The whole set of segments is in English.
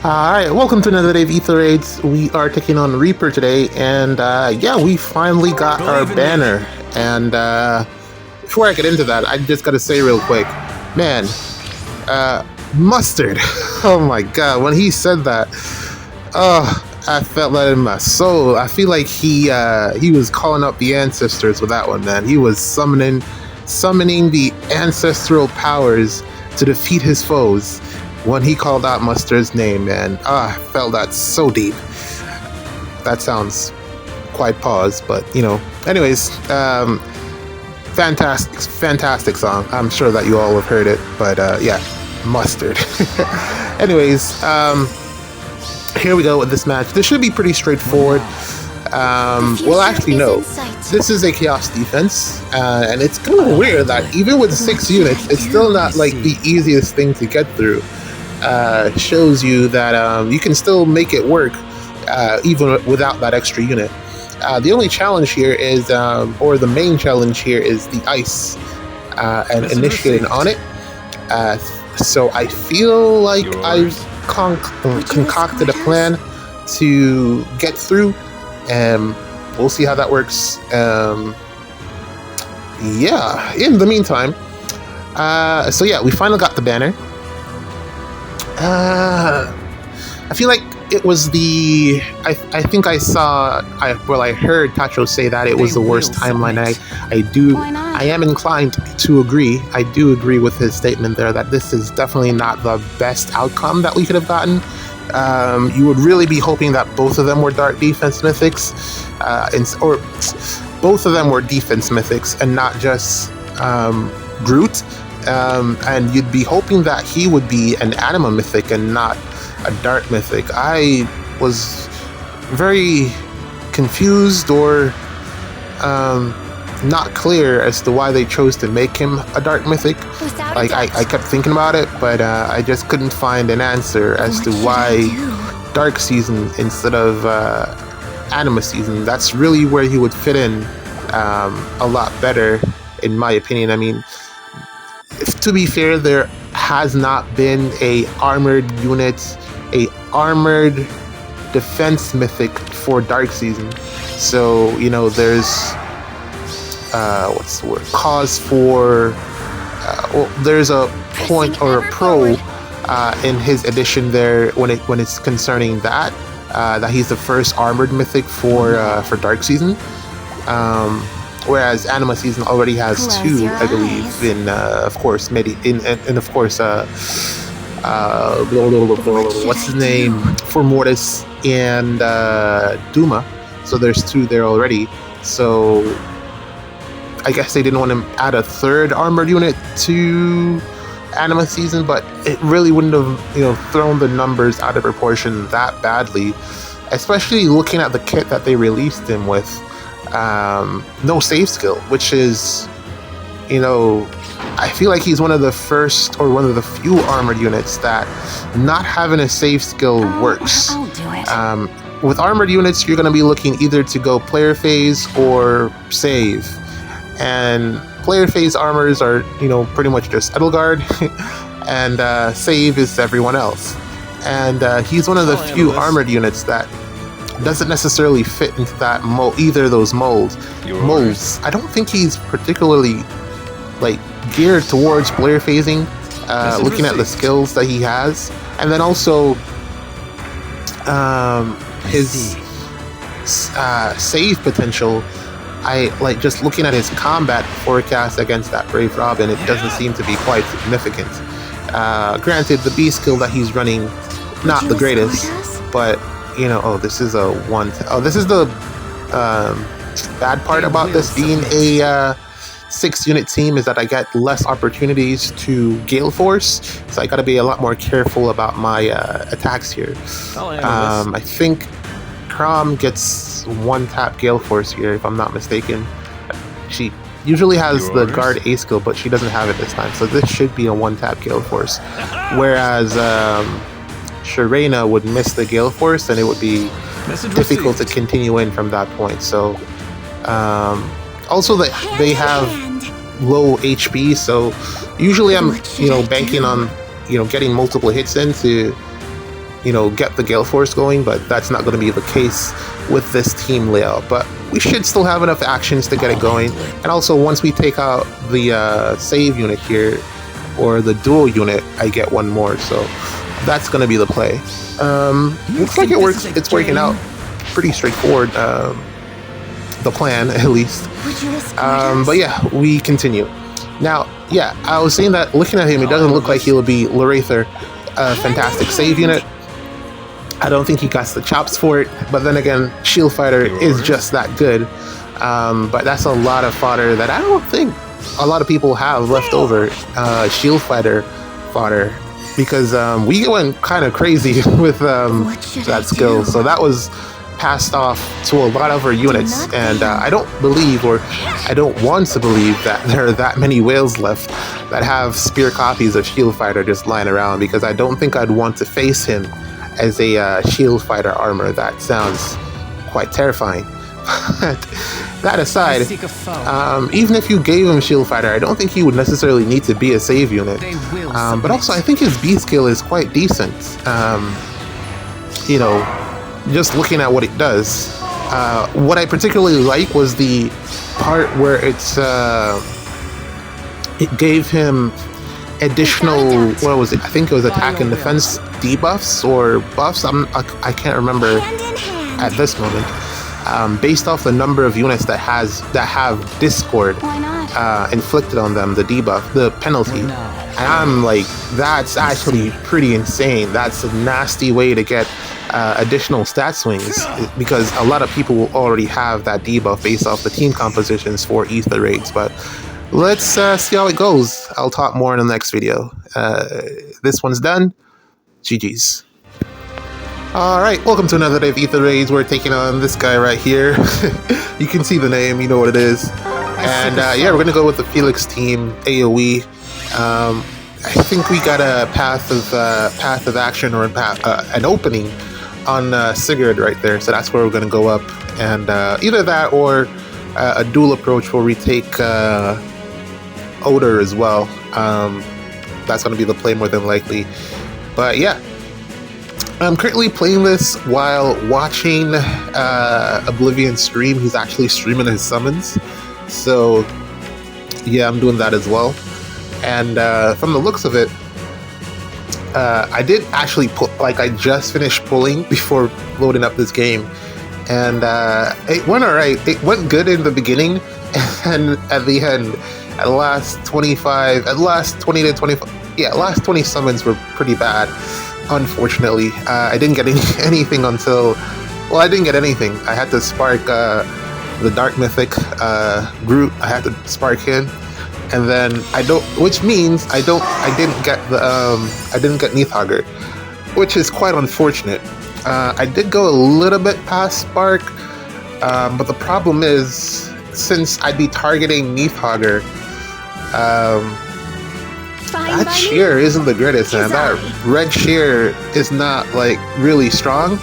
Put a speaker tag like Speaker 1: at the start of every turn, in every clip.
Speaker 1: Alright, welcome to another day of Ether Raids. We are taking on Reaper today, and yeah, we finally got our banner. And before I get into that, I just gotta say real quick, man, Mustard, oh my god, when he said that, I felt that in my soul. I feel like he was calling up the ancestors with that one, man. He was summoning the ancestral powers to defeat his foes. When he called out Mustard's name, man, I felt that so deep. That sounds quite pause, but you know. Anyways, fantastic song. I'm sure that you all have heard it, but yeah, Mustard. Anyways, here we go with this match. This should be pretty straightforward. Well, actually, no. This is a Chaos defense, and it's kind of weird that even with 6 units, it's still not like the easiest thing to get through. Shows you that you can still make it work even without that extra unit. The only challenge here is, or the main challenge here is the ice and initiating on it. So I feel like I've concocted a plan to get through, and we'll see how that works. Yeah, in the meantime, so yeah, we finally got the banner. I feel like it was the... I think I heard Tacho say that it was the worst timeline. I am inclined to agree. I do agree with his statement there that this is definitely not the best outcome that we could have gotten. You would really be hoping that both of them were Dark Defense Mythics, or both of them were Defense Mythics and not just Groot. And you'd be hoping that he would be an Anima Mythic and not a Dark Mythic. I was very confused or not clear as to why they chose to make him a Dark Mythic. Like, I kept thinking about it, but I just couldn't find an answer as to why Dark Season instead of Anima Season. That's really where he would fit in a lot better, in my opinion. I mean, to be fair, there has not been a armored unit, a armored defense mythic for Dark Season. So, you know, there's what's the word? Cause for well, there's a point or a pro in his edition there when it's concerning that he's the first armored mythic for Dark Season. Whereas Anima Season already has 2, I believe, in of course of course what's his name, for Mortis and Duma. So there's 2 there already. So I guess they didn't want to add a 3rd armored unit to Anima Season, but it really wouldn't have, you know, thrown the numbers out of proportion that badly, especially looking at the kit that they released him with. No save skill, which is, you know, I feel like he's one of the first or one of the few armored units that not having a save skill works.
Speaker 2: I'll do it.
Speaker 1: With armored units, you're going to be looking either to go player phase or save, and player phase armors are, you know, pretty much just Edelgard, and save is everyone else. And he's one of the few armored units that doesn't necessarily fit into that either of those molds. I don't think he's particularly like geared towards player phasing, looking at the skills that he has, and then also his save potential. I like just looking at his combat forecast against that Brave Robin, it doesn't seem to be quite significant. Granted, the B skill that he's running, not the greatest, but you know, this is the bad part about this being a 6-unit team, is that I get less opportunities to Gale Force, so I gotta be a lot more careful about my attacks here. I think Crom gets 1-tap Gale Force here, if I'm not mistaken. She usually has the guard A skill, but she doesn't have it this time, so this should be a 1-tap Gale Force. Whereas Sharena would miss the Gale Force, and it would be difficult to continue in from that point. So also that they have low HP, so usually I'm, you know, banking on, you know, getting multiple hits in to get the Gale Force going, but that's not going to be the case with this team layout. But we should still have enough actions to get it going. And also, once we take out the save unit here, or the dual unit, I get one more. So that's going to be the play. Looks like it's working out pretty straightforward. The plan, at least. But yeah, we continue. Now, yeah, I was saying that looking at him, it doesn't look like he'll be Lorather, a fantastic save unit. I don't think he got the chops for it, but then again, Shield Fighter is just that good. But that's a lot of fodder that I don't think a lot of people have left over. Shield Fighter fodder, because we went kind of crazy with that skill, so that was passed off to a lot of our units, and I don't believe, or I don't want to believe, that there are that many whales left that have spear copies of Shield Fighter just lying around, because I don't think I'd want to face him as a Shield Fighter armor. That sounds quite terrifying. That aside, even if you gave him Shield Fighter, I don't think he would necessarily need to be a save unit. But also, I think his B skill is quite decent. Just looking at what it does. What I particularly like was the part where it gave him additional, what was it? I think it was attack and defense debuffs or buffs. I can't remember at this moment. Based off the number of units that have Discord inflicted on them, the debuff, the penalty. And I'm like, that's actually pretty insane. That's a nasty way to get additional stat swings, because a lot of people will already have that debuff based off the team compositions for Ether raids. But let's see how it goes. I'll talk more in the next video. This one's done. GG's. Alright, welcome to another day of Ether Raids. We're taking on this guy right here. You can see the name, you know what it is. And yeah, we're going to go with the Felix team, AoE. I think we got a path of action, or an opening on Sigurd right there. So that's where we're going to go up. And either that or a dual approach where we take Ather as well. That's going to be the play more than likely. But yeah. I'm currently playing this while watching Oblivion stream. He's actually streaming his summons. So, yeah, I'm doing that as well. And from the looks of it, I did actually I just finished pulling before loading up this game. And it went alright. It went good in the beginning. And at the end, at the last 20 summons were pretty bad. Unfortunately, I didn't get anything until... Well, I didn't get anything. I had to spark the Dark Mythic Groot. I had to spark him, and then which means I didn't get Neathhogger, which is quite unfortunate. I did go a little bit past spark, but the problem is, since I'd be targeting Neathhogger, that shear isn't the greatest, man. That red shear is not really strong.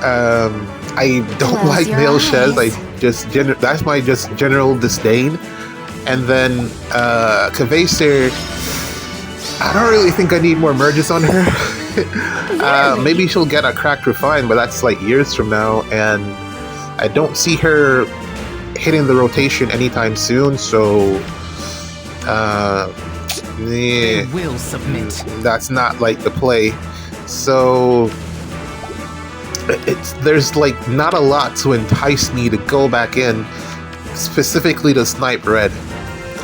Speaker 1: I don't like nail sheds. That's my general disdain. And then Kvaser, I don't really think I need more merges on her. Maybe she'll get a cracked refine, but that's years from now, and I don't see her hitting the rotation anytime soon. So yeah, will submit. That's not the play. So there's not a lot to entice me to go back in, specifically to snipe red,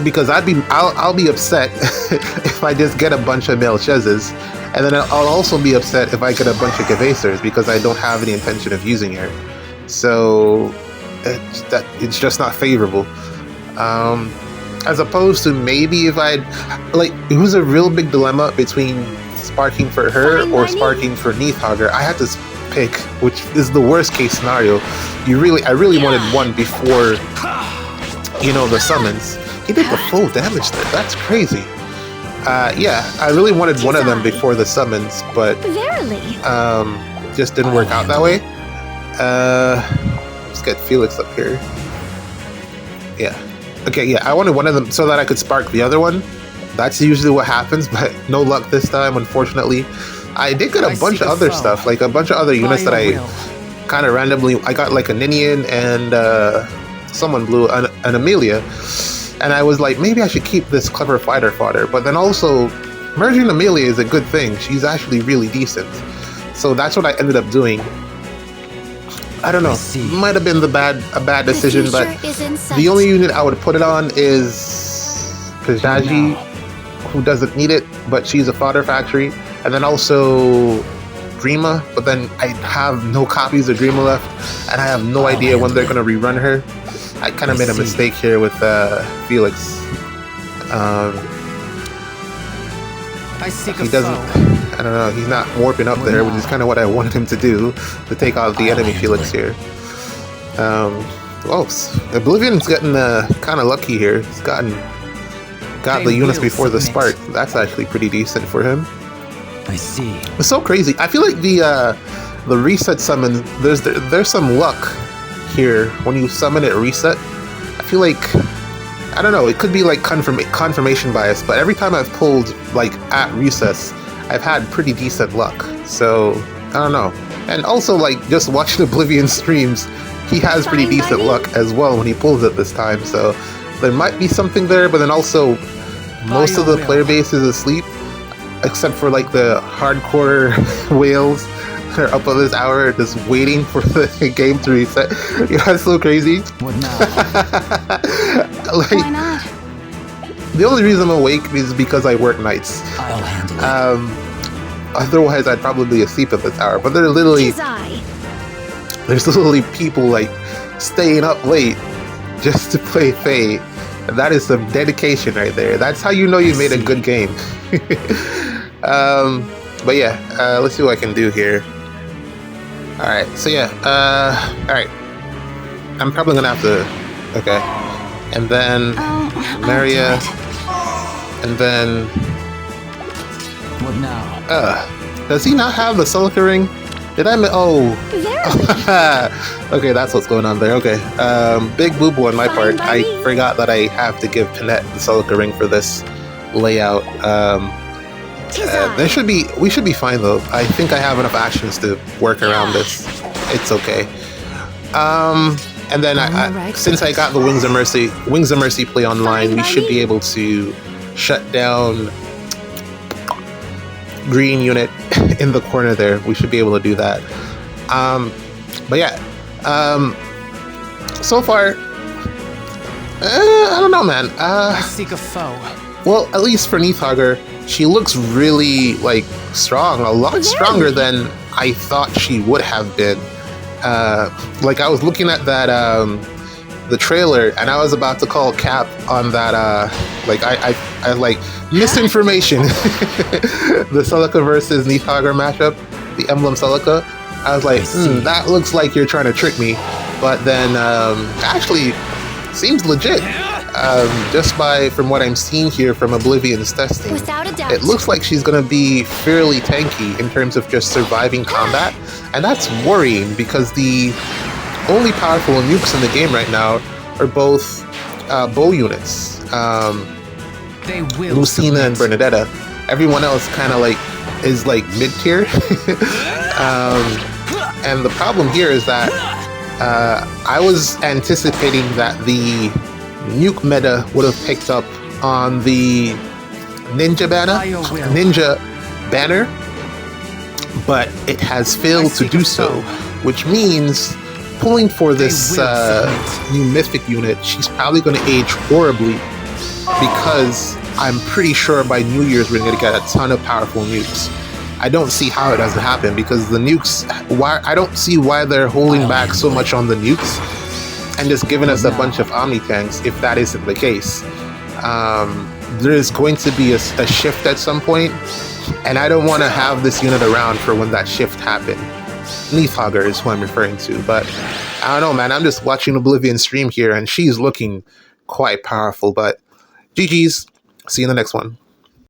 Speaker 1: because I'll be upset if I just get a bunch of Melchezes, and then I'll also be upset if I get a bunch of Kvasers, because I don't have any intention of using her. So it's just not favorable. As opposed to maybe if it was a real big dilemma between sparking for her or sparking for Neathhogger. I had to pick, which is the worst case scenario. I really wanted one before, the summons. He did the full damage there. That's crazy. Yeah, I really wanted one of them before the summons, but just didn't work out that way. Let's get Felix up here. Yeah. Okay, yeah, I wanted one of them so that I could spark the other one. That's usually what happens, but no luck this time, unfortunately. I did get a bunch of other stuff, like a bunch of other units that I kind of randomly. I got like a Ninian and someone blew an Amelia, and I was like, maybe I should keep this clever fighter fodder. But then also, merging Amelia is a good thing. She's actually really decent, so that's what I ended up doing. I don't know. Might have been a bad decision, but the only unit I would put it on is Kajaji, who doesn't need it, but she's a fodder factory, and then also Dreama, but then I have no copies of Dreama left, and I have no idea when they're going to rerun her. I kind of made a mistake here with Felix. He doesn't, I don't know, he's not warping up there, which is kind of what I wanted him to do, to take out the enemy Felix here. Well, Oblivion's getting kind of lucky here. He's got the units before the spark. That's actually pretty decent for him.
Speaker 2: I see.
Speaker 1: It's so crazy. I feel like the reset summon, there's some luck here when you summon it reset. I feel like, I don't know, it could be like confirmation bias, but every time I've pulled like at recess, I've had pretty decent luck. So I don't know. And also, like, just watching Oblivion streams, he has pretty decent luck as well when he pulls it this time. So there might be something there, but then also most of the player base is asleep, except for like the hardcore whales that are up on this hour just waiting for the game to reset. You know, that's so crazy.
Speaker 2: What now?
Speaker 1: Like,
Speaker 3: Why not?
Speaker 1: the only reason I'm awake is because I work nights.
Speaker 2: I'll handle it.
Speaker 1: Otherwise, I'd probably be asleep at this hour. But there's literally people like staying up late just to play Fae. And that is some dedication right there. That's how you know you made a good game. But yeah, let's see what I can do here. Alright, so yeah, alright. I'm probably gonna have to, okay. And then Maria, and then
Speaker 2: What now?
Speaker 1: does he not have the Celica ring? Did I okay, that's what's going on there. Okay, big boo-boo on my part. I forgot that I have to give Panette the Celica ring for this layout. We should be fine though. I think I have enough actions to work around this. It's okay. And then since I got the Wings of Mercy play online, we should be able to shut down green unit in the corner there. We should be able to do that. But yeah, so far, I don't know, man.
Speaker 2: I seek a foe.
Speaker 1: Well, at least for Neathhugger, she looks really like strong, a lot stronger than I thought she would have been. Like I was looking at that the trailer, and I was about to call cap on that. Like I like misinformation. The Celica versus Neathhugger matchup, the Emblem Celica. I was like, that looks like you're trying to trick me, but then actually seems legit. Just from what I'm seeing here from Oblivion's testing,
Speaker 3: Without a doubt.
Speaker 1: it looks like she's going to be fairly tanky in terms of just surviving combat, and that's worrying because the only powerful nukes in the game right now are both bow units, Lucina and Bernadetta. Everyone else kind of like is like mid-tier. And the problem here is that I was anticipating that the nuke meta would have picked up on the ninja banner, but it has failed to do so, which means pulling for this new mythic unit, she's probably going to age horribly, because I'm pretty sure by New Year's we're going to get a ton of powerful nukes. I don't see how it doesn't happen, because the nukes, I don't see why they're holding back so much on the nukes and just giving us a bunch of Omni tanks if that isn't the case. There is going to be a shift at some point, and I don't want to have this unit around for when that shift happens. Neathhugger is who I'm referring to, but I don't know, man. I'm just watching Oblivion stream here, and she's looking quite powerful, but GG's. See you in the next one.